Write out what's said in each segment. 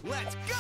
Let's go!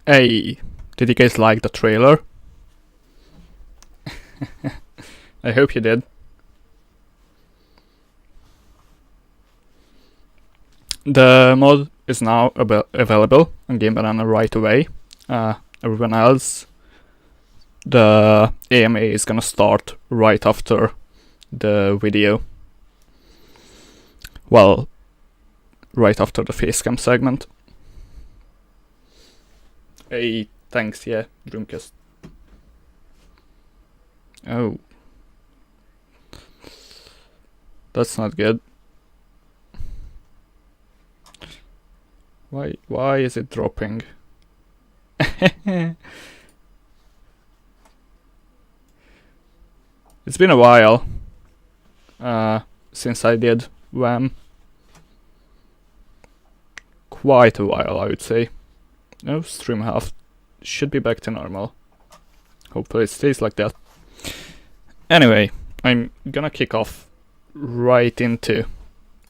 Hey, did you guys like the trailer? I hope you did. The mod is now available on Game Banana right away. Everyone else, the AMA is gonna start right after the video. Well, right after the facecam segment. Hey, thanks, yeah, Dreamcast. Oh. That's not good. Why is it dropping? It's been a while since I did WAM. Quite a while, I would say. No, stream half should be back to normal. Hopefully it stays like that. Anyway, I'm gonna kick off right into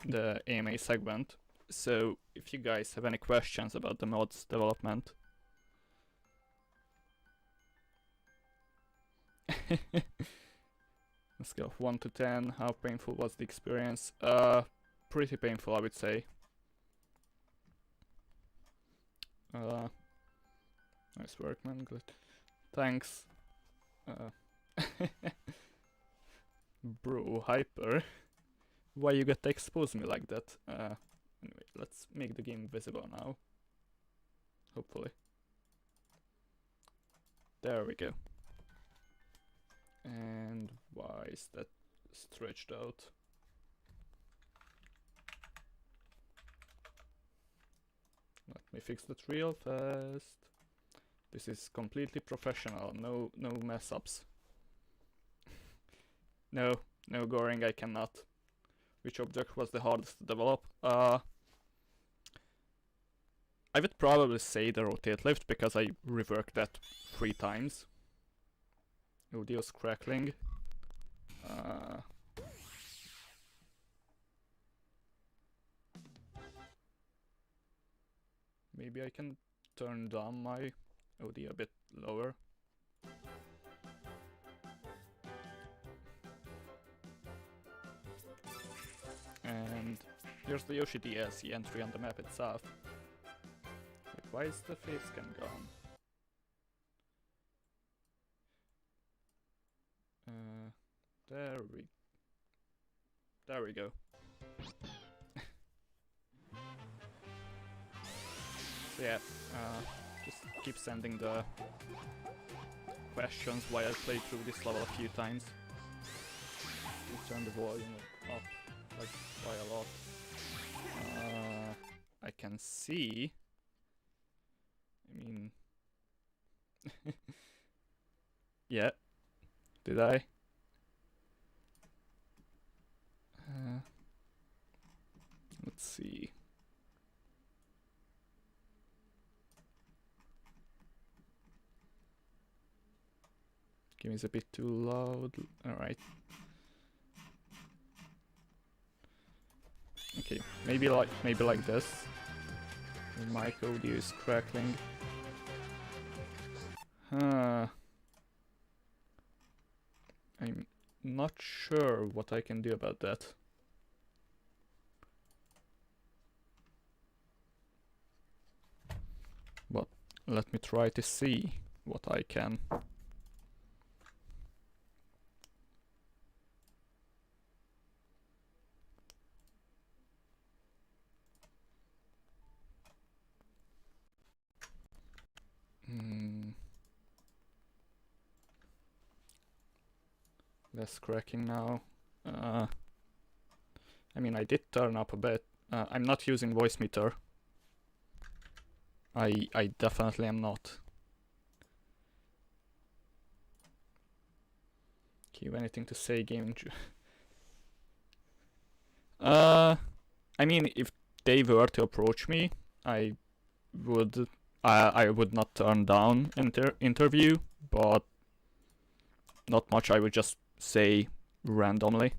the AMA segment. So if you guys have any questions about the mod's development, on a scale of 1 to 10, how painful was the experience? Pretty painful, I would say. Nice work, man. Good. Thanks. Bro, hyper. Why you got to expose me like that? Anyway, let's make the game visible now. Hopefully. There we go. Why is that stretched out? Let me fix that real fast. This is completely professional, no mess ups. No goring, I cannot. Which object was the hardest to develop? I would probably say the rotate lift because I reworked that 3 times. Audio's crackling. Maybe I can turn down my audio a bit lower. And here's the Yoshi-DSE entry on the map itself. Wait, why is the face cam gone? There we go. So yeah, just keep sending the questions while I play through this level a few times. We'll turn the volume up like by a lot. I can see. I mean, yeah. Did I? Let's see. Game is a bit too loud. Alright. Okay, maybe like this. The mic audio is crackling. I'm not sure what I can do about that. But let me try to see what I can. Less cracking now. I mean, I did turn up a bit. I'm not using voice meter. I definitely am not. Okay, you have anything to say, gaming? I mean, if they were to approach me, I would not turn down interview, but not much. I would just say randomly.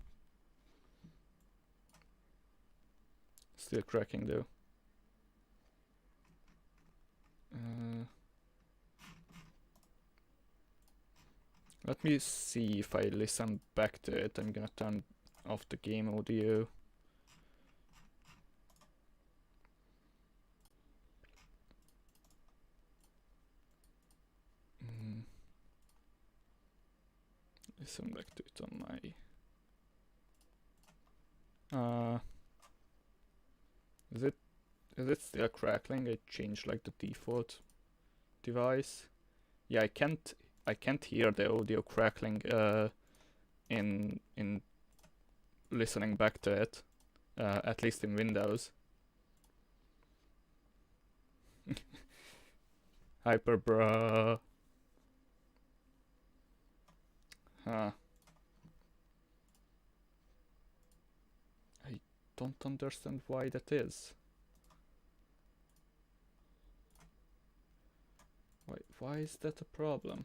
Still cracking though. Let me see if I listen back to it. I'm gonna turn off the game audio. Listen back to it on my... Is it still crackling? I changed like the default device. Yeah, I can't hear the audio crackling in listening back to it. At least in Windows. Hyper bruh. Huh. I don't understand why that is. Why is that a problem?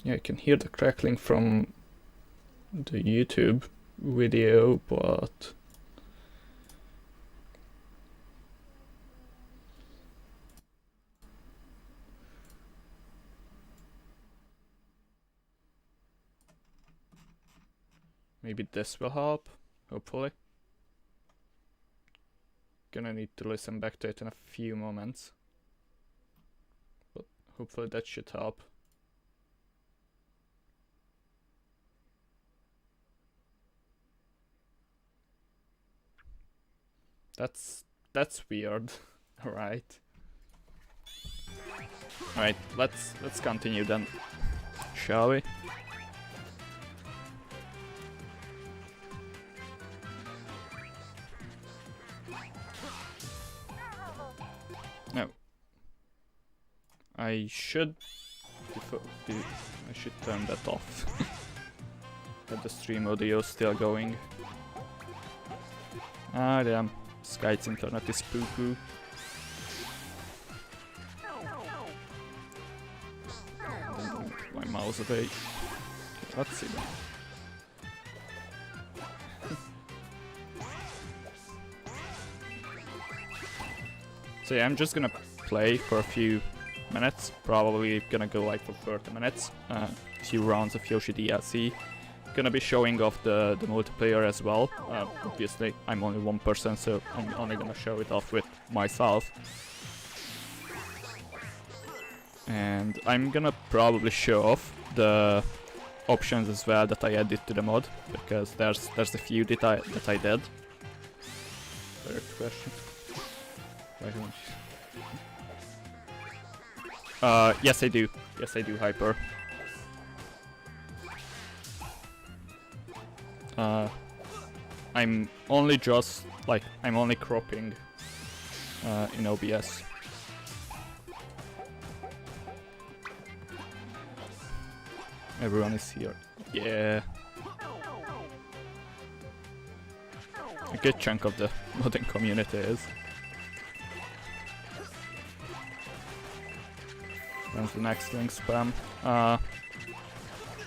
Yeah, I can hear the crackling from the YouTube video, but maybe this will help, hopefully. Gonna need to listen back to it in a few moments, but hopefully that should help. That's weird. Alright. Alright, let's continue then, shall we? No. I should turn that off. But the stream audio is still going. Ah damn, Skype's internet is poo-poo. My mouse away. Okay, let's see then. So yeah, I'm just gonna play for a few minutes, probably gonna go like for 30 minutes, a few rounds of Yoshi DLC. Gonna be showing off the multiplayer as well. Obviously, I'm only one person, so I'm only gonna show it off with myself. And I'm gonna probably show off the options as well that I added to the mod, because there's a few that I did. Direct question. Why don't you? Yes I do. Yes I do, Hyper. I'm only cropping in OBS. Everyone is here. Yeah. A good chunk of the modding community is. When's the next link spam?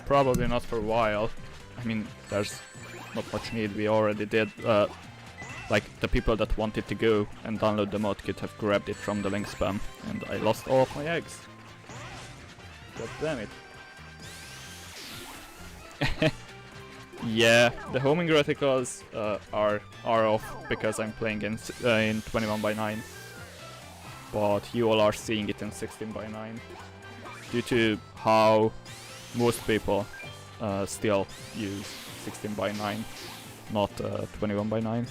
Probably not for a while. I mean, there's not much need. We already did. Like, the people that wanted to go and download the mod could have grabbed it from the link spam, and I lost all of my eggs. God damn it. Yeah, the homing reticles are off because I'm playing in 21:9, but you all are seeing it in 16:9 due to how most people still use 16:9, not 21:9.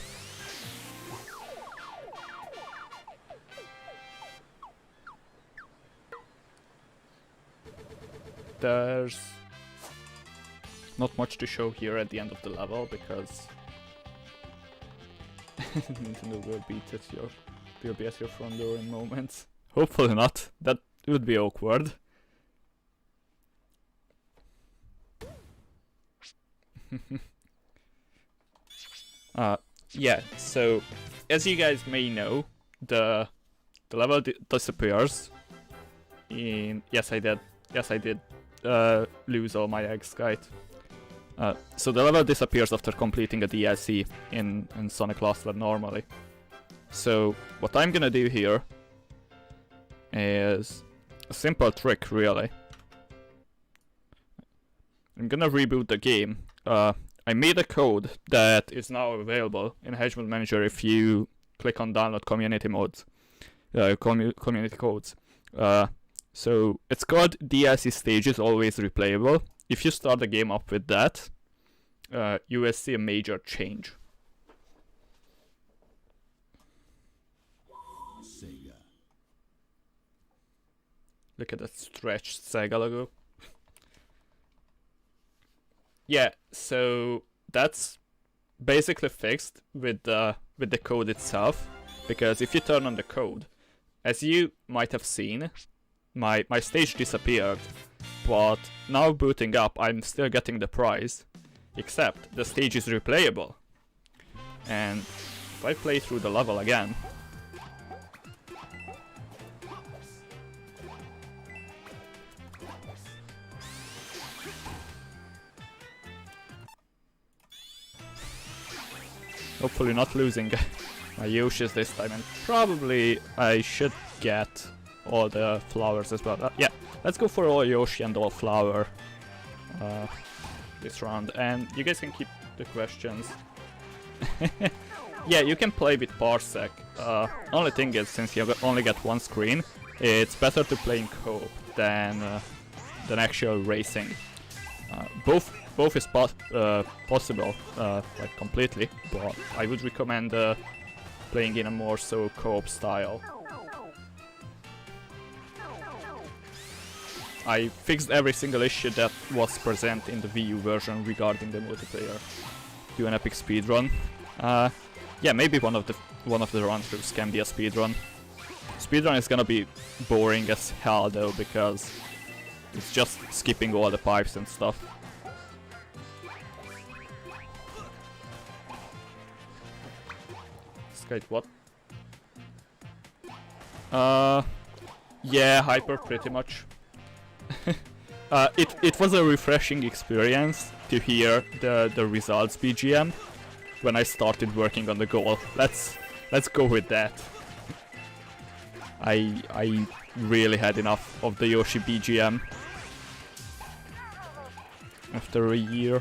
There's not much to show here at the end of the level because Nintendo will be at your front door in moments. Hopefully not. That would be awkward. Yeah, so as you guys may know, the level disappears in... Yes, I did lose all my eggs, right? So the level disappears after completing a DLC in Sonic Lost World normally. So what I'm gonna do here is a simple trick, really. I'm gonna reboot the game. I made a code that is now available in Hedgehog Manager if you click on download community modes, community codes. So it's called DLC stages always replayable. If you start the game up with that, you will see a major change. Sega. Look at that stretched Sega logo. Yeah, so that's basically fixed with the code itself, because if you turn on the code, as you might have seen, my stage disappeared, but now booting up I'm still getting the prize, except the stage is replayable. And if I play through the level again, hopefully not losing my Yoshis this time, and probably I should get all the flowers as well. Yeah, let's go for all Yoshi and all flower this round, and you guys can keep the questions. Yeah, you can play with Parsec. Only thing is, since you only get one screen, it's better to play in co-op than actual racing. Both is possible, like completely, but I would recommend playing in a more so co-op style. I fixed every single issue that was present in the Wii U version regarding the multiplayer. Do an epic speedrun. Yeah, maybe one of the run-throughs can be a speedrun. Speedrun is gonna be boring as hell though, because it's just skipping all the pipes and stuff. Skate what? Yeah, hyper pretty much. It was a refreshing experience to hear the results BGM when I started working on the goal. Let's go with that. I really had enough of the Yoshi BGM after a year.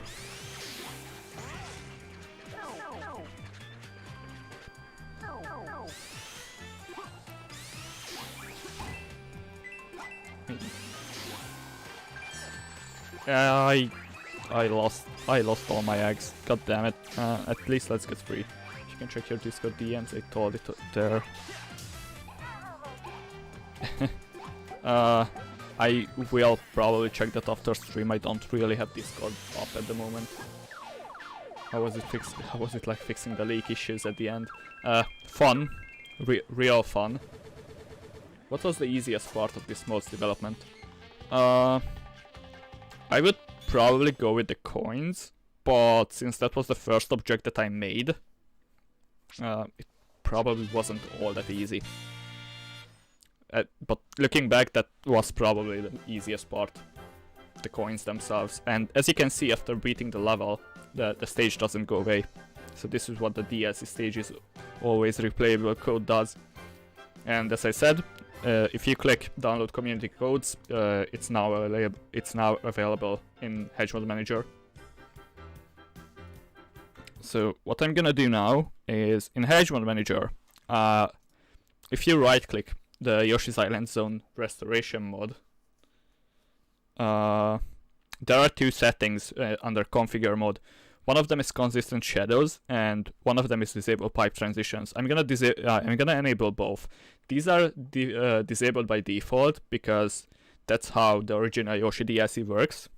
I lost all my eggs. God damn it. At least let's get free. You can check your Discord DMs. I told it there. I will probably check that after stream. I don't really have Discord up at the moment. How was it like fixing the leak issues at the end? Fun. Real fun. What was the easiest part of this mod's development? I would probably go with the coins, but since that was the first object that I made, it probably wasn't all that easy. But looking back, that was probably the easiest part, the coins themselves. And as you can see, after beating the level, the stage doesn't go away. So this is what the DLC stages always replayable code does. And as I said, if you click download community codes, it's now available in Hedgehog Manager. So what I'm gonna do now is in Hedgehog Manager, if you right click the Yoshi's Island Zone Restoration mod, there are two settings under configure mode. One of them is consistent shadows, and one of them is disable pipe transitions. I'm gonna enable both. These are disabled by default because that's how the original Yoshi DLC works.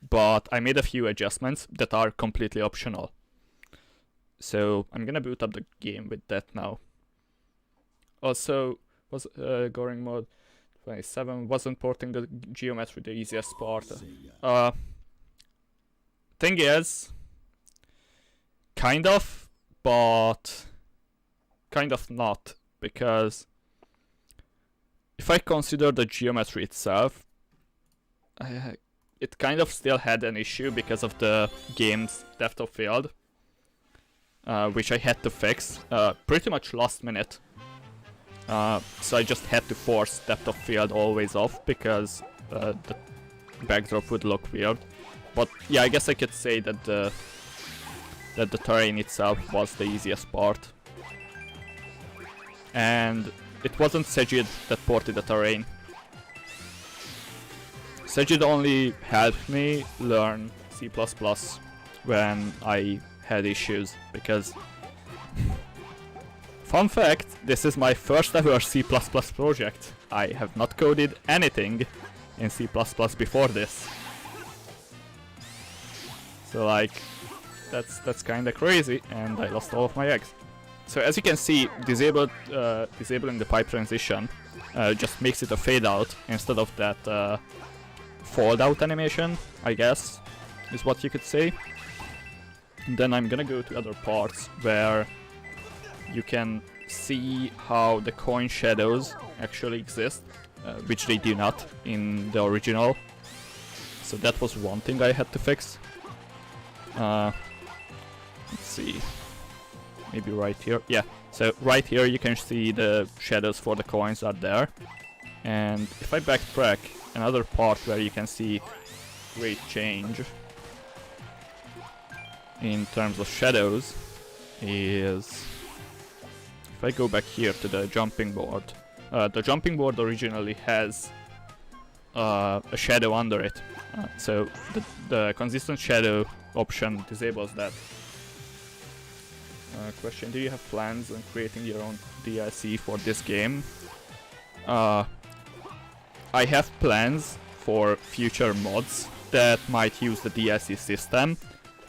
But I made a few adjustments that are completely optional. So I'm gonna boot up the game with that now. Also, was Goring mode 27 wasn't porting the geometry the easiest part. Thing is, kind of, but kind of not, because if I consider the geometry itself, it kind of still had an issue because of the game's depth of field, which I had to fix pretty much last minute. So I just had to force depth of field always off because the backdrop would look weird. But yeah, I guess I could say that the terrain itself was the easiest part. And it wasn't Sejid that ported the terrain. Sejid only helped me learn C++ when I had issues, because fun fact, this is my first ever C++ project. I have not coded anything in C++ before this. So like, that's kinda crazy, and I lost all of my eggs. So as you can see, disabling the pipe transition just makes it a fade out instead of that fold out animation, I guess, is what you could say. And then I'm gonna go to other parts where you can see how the coin shadows actually exist, which they do not in the original. So that was one thing I had to fix. Let's see, maybe right here. Yeah, so right here you can see the shadows for the coins are there. And if I backtrack, another part where you can see great change in terms of shadows is if I go back here to the jumping board. The jumping board originally has a shadow under it, so the consistent shadow option disables that. Question: do you have plans on creating your own DLC for this game? I have plans, for future mods that might use the DLC system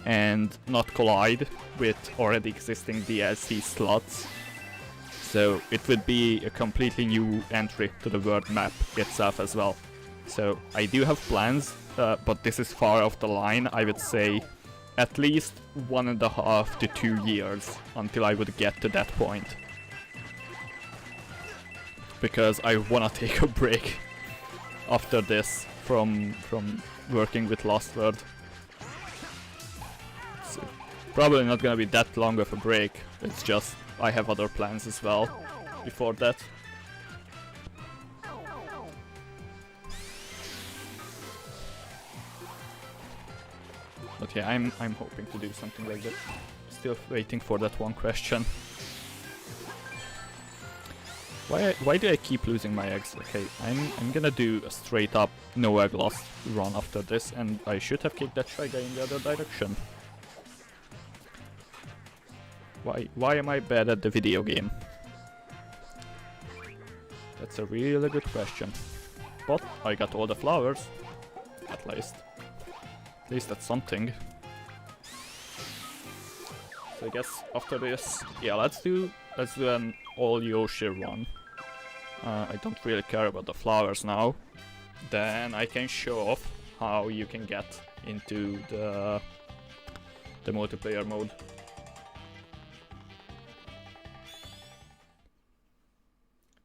and not collide with already existing DLC slots. So it would be a completely new entry to the world map itself as well. So I do have plans, but this is far off the line. I would say at least 1.5 to 2 years until I would get to that point. Because I wanna take a break after this from working with Lost World. It's probably not gonna be that long of a break, it's just I have other plans as well before that. But yeah, I'm hoping to do something like that. Still waiting for that one question. Why do I keep losing my eggs? Okay, I'm gonna do a straight up no egg loss run after this, and I should have kicked that shy guy in the other direction. Why am I bad at the video game? That's a really good question. But I got all the flowers, at least. At least that's something. So I guess after this, yeah, let's do an all Yoshi run. I don't really care about the flowers now. Then I can show off how you can get into the multiplayer mode.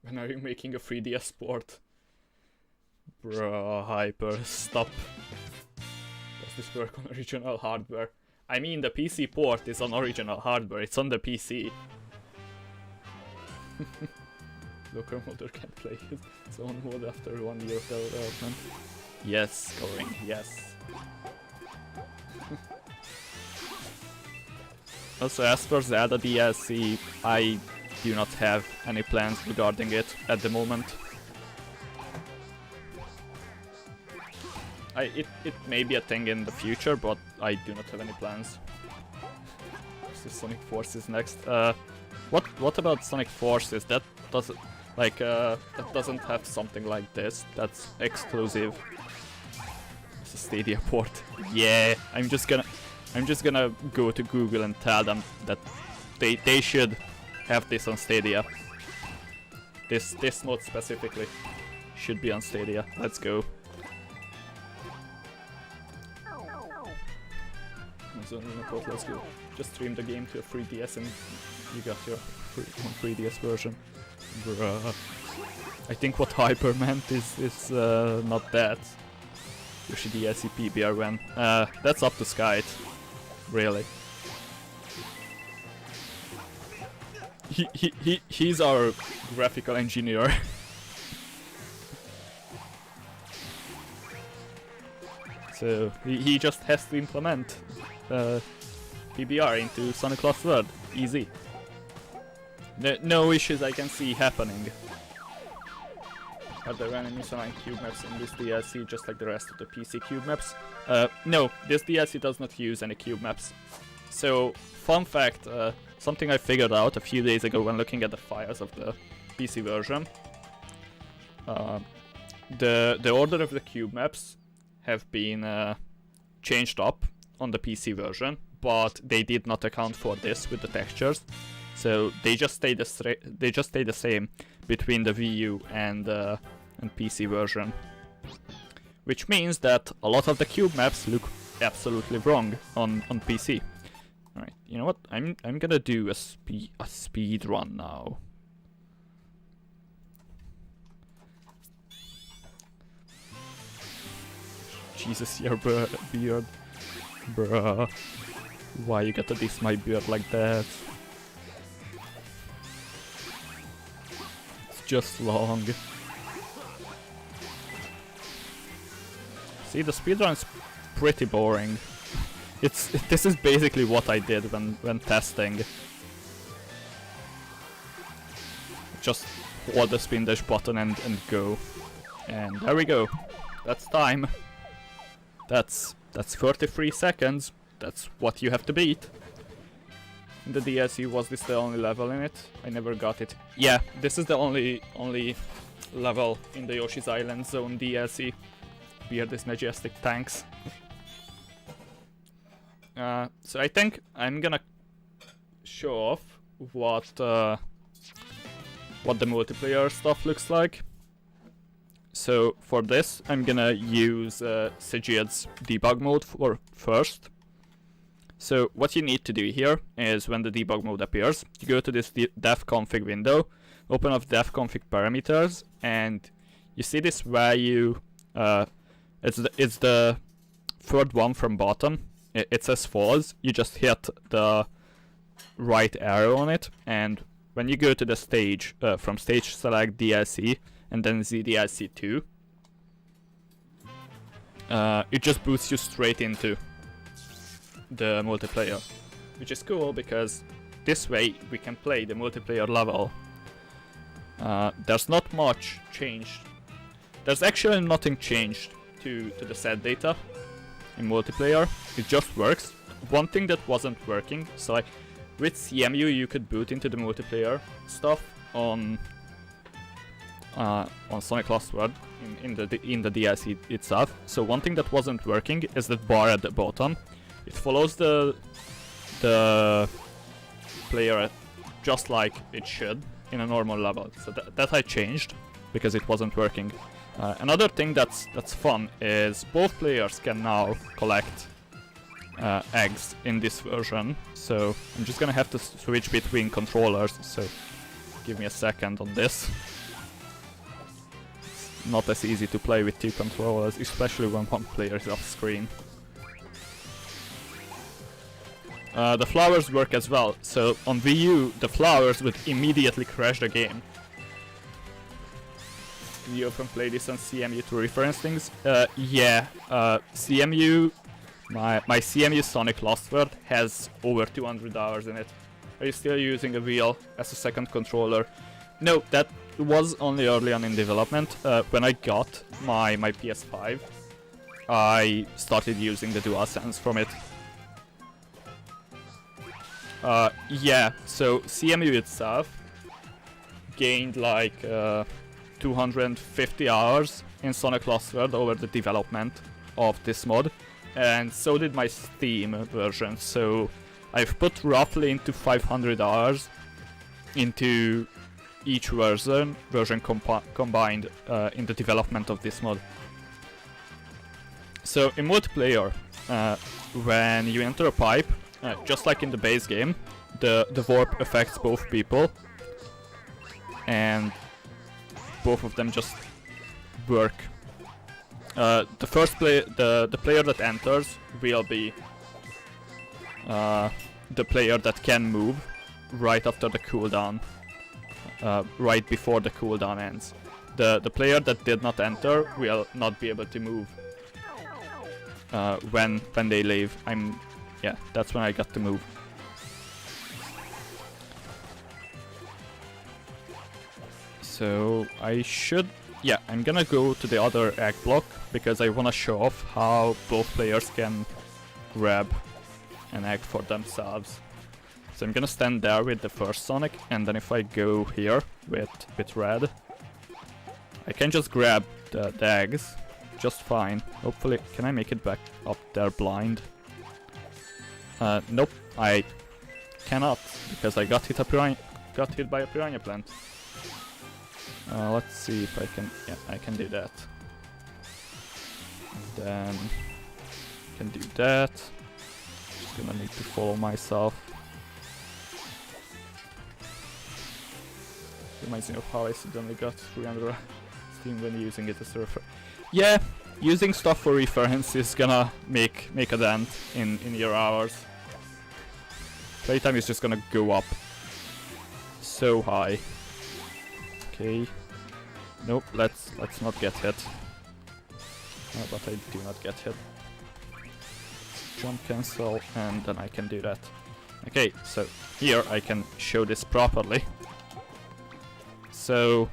When are you making a 3DS port? Bruh, Hyper, stop. Does this work on original hardware? I mean, the PC port is on original hardware, it's on the PC. Locomotor can play its own mode after 1 year of development. Yes, scoring, yes. Also, as for Zelda DLC, I do not have any plans regarding it at the moment. It may be a thing in the future, but I do not have any plans. So Sonic Forces next. What about Sonic Forces? That doesn't that doesn't have something like this. That's exclusive. It's a Stadia port. Yeah, I'm just gonna go to Google and tell them that they should have this on Stadia. This mod specifically should be on Stadia. Let's go. Let's go. Just stream the game to a 3DS and you got your 3DS version. Bruh. I think what Hyper meant is not that. Yoshi DLC PBR when. That's up to Skype. Really. He's our graphical engineer. So he just has to implement PBR into Sonic Lost World. Easy. No issues I can see happening. Are there any misaligned cube maps in this DLC just like the rest of the PC cube maps? No, this DLC does not use any cube maps. So, fun fact, something I figured out a few days ago when looking at the files of the PC version. The order of the cube maps have been changed up on the PC version, but they did not account for this with the textures. So they just stay the same between the Wii U and PC version, which means that a lot of the cube maps look absolutely wrong on PC. All right, you know what? I'm gonna do a speed run now. Jesus, your beard, bruh. Why you gotta diss my beard like that? It's just long. See, the speedrun's pretty boring. This is basically what I did when testing. Just hold the spin dash button and go. And there we go. That's time. That's 33 seconds. That's what you have to beat. In the DLC, was this the only level in it? I never got it. Yeah, this is the only level in the Yoshi's Island Zone DLC. weirdest majestic tanks. So I think I'm gonna show off what the multiplayer stuff looks like. So for this, I'm gonna use Sigid's debug mode for first. So what you need to do here is when the debug mode appears, you go to this def config window, open up def config parameters, and you see this value. It's the third one from bottom. It says false. You just hit the right arrow on it, and when you go to the stage, from stage select DLC and then ZDLC2, it just boots you straight into the multiplayer, which is cool because this way we can play the multiplayer level. There's not much changed. There's actually nothing changed to the set data in multiplayer. It just works. One thing that wasn't working, so like with CMU you could boot into the multiplayer stuff on Sonic Lost World in the DLC itself. So one thing that wasn't working is that bar at the bottom. It follows the player just like it should in a normal level. So that I changed because it wasn't working. Another thing that's fun is both players can now collect eggs in this version. So I'm just gonna have to switch between controllers. So give me a second on this. It's not as easy to play with two controllers, especially when one player is off screen. The flowers work as well, so on Wii U, the flowers would immediately crash the game. You often play this on CMU to reference things? Yeah, CMU, my CMU Sonic Lost World has over 200 hours in it. Are you still using a wheel as a second controller? No, that was only early on in development. When I got my PS5, I started using the DualSense from it. Yeah, so CMU itself gained like 250 hours in Sonic Lost World over the development of this mod, and so did my Steam version. So I've put roughly into 500 hours into each version combined in the development of this mod. So in multiplayer, when you enter a pipe, just like in the base game, the warp affects both people, and both of them just work. The player that enters will be the player that can move right after the cooldown, right before the cooldown ends. The player that did not enter will not be able to move when they leave. Yeah, that's when I got to move. So I should... Yeah, I'm gonna go to the other egg block because I wanna show off how both players can grab an egg for themselves. So I'm gonna stand there with the first Sonic, and then if I go here with red, I can just grab the eggs just fine. Hopefully, can I make it back up there blind? Nope, I cannot, because I got hit by a piranha plant. Let's see if I can... Yeah, I can do that. And then... I can do that. Just gonna need to follow myself. Reminds me of how I suddenly got 300 Steam when using it as a refer... Yeah, using stuff for reference is gonna make a dent in your hours. Playtime is just gonna go up so high. Okay. Nope, let's not get hit. But I do not get hit. Jump cancel, and then I can do that. Okay, so here I can show this properly. So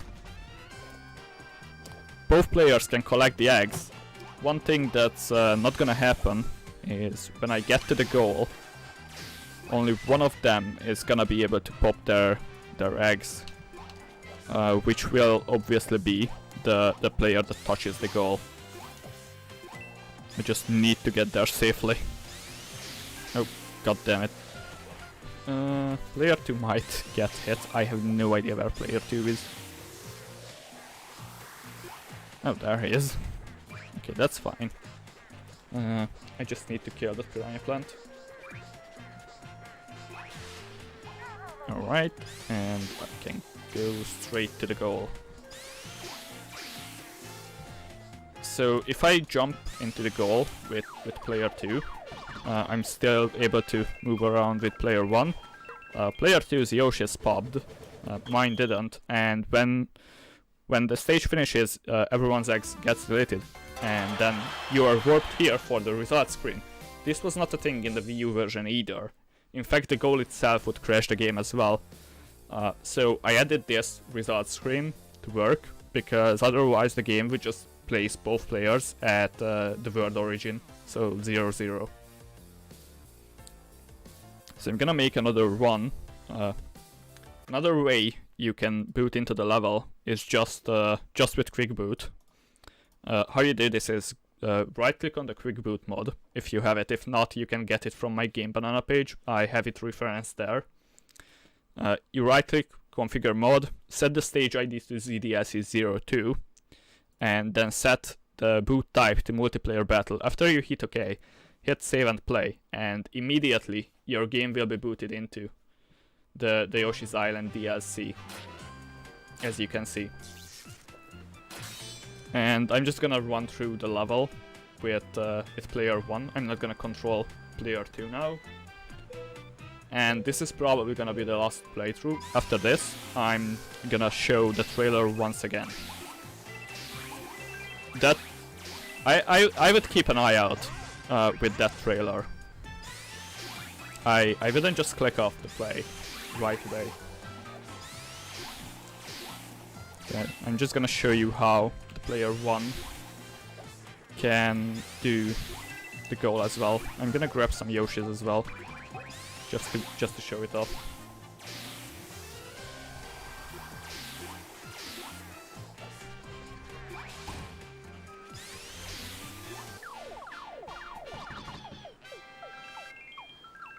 both players can collect the eggs. One thing that's not gonna happen is when I get to the goal, only one of them is gonna be able to pop their eggs, which will obviously be the player that touches the goal. I just need to get there safely. Oh, god damn it. Player 2 might get hit. I have no idea where player 2 is. Oh, there he is. Okay, that's fine. I just need to kill the piranha plant. Alright, and I can go straight to the goal. So if I jump into the goal with player 2, I'm still able to move around with player 1. Player 2's Yoshi's popped, mine didn't, and when the stage finishes, everyone's eggs gets deleted, and then you are warped here for the results screen. This was not a thing in the Wii U version either. In fact, the goal itself would crash the game as well. So I added this results screen to work, because otherwise the game would just place both players at the world origin, so 0-0. So I'm gonna make another one. Another way you can boot into the level is just with quick boot. How you do this is right click on the quick boot mod if you have it. If not, you can get it from my Game Banana page. I have it referenced there. You right click, configure mod, set the stage ID to ZDSE02, and then set the boot type to multiplayer battle. After you hit OK, hit save and play, and immediately your game will be booted into the Yoshi's Island DLC, as you can see. And I'm just gonna run through the level with player 1. I'm not gonna control player 2 now. And this is probably gonna be the last playthrough. After this, I'm gonna show the trailer once again. That I would keep an eye out with that trailer. I wouldn't just click off the play right away. Okay, I'm just gonna show you how the player 1 can do the goal as well. I'm gonna grab some Yoshis as well, just to show it off.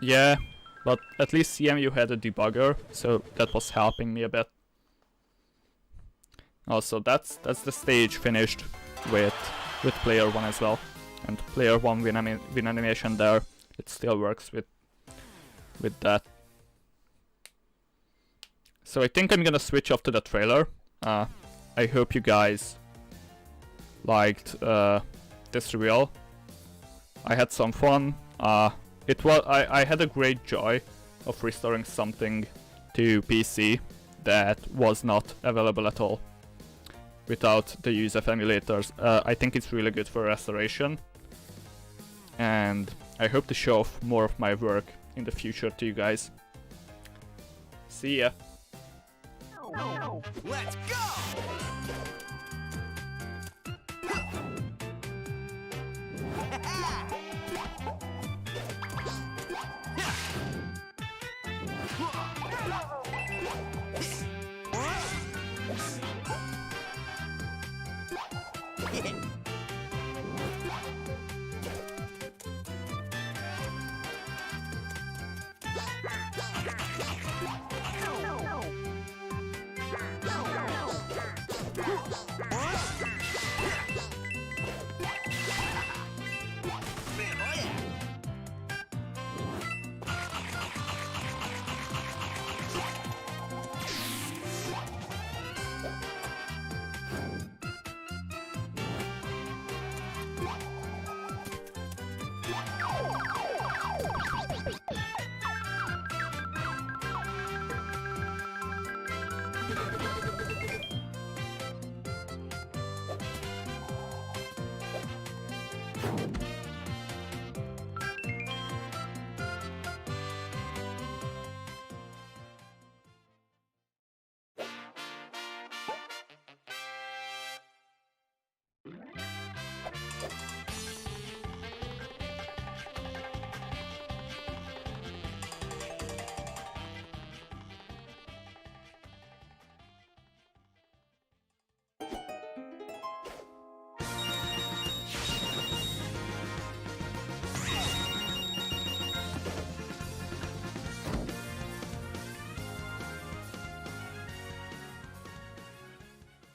Yeah, but at least CMU had a debugger, so that was helping me a bit. Also, that's the stage finished with player 1 as well, and player 1 win animation there. It still works with that. So I think I'm gonna switch off to the trailer. I hope you guys liked this reveal. I had some fun. I had a great joy of restoring something to PC that was not available at all without the use of emulators. I think it's really good for restoration, and I hope to show off more of my work in the future to you guys. See ya! Let's go!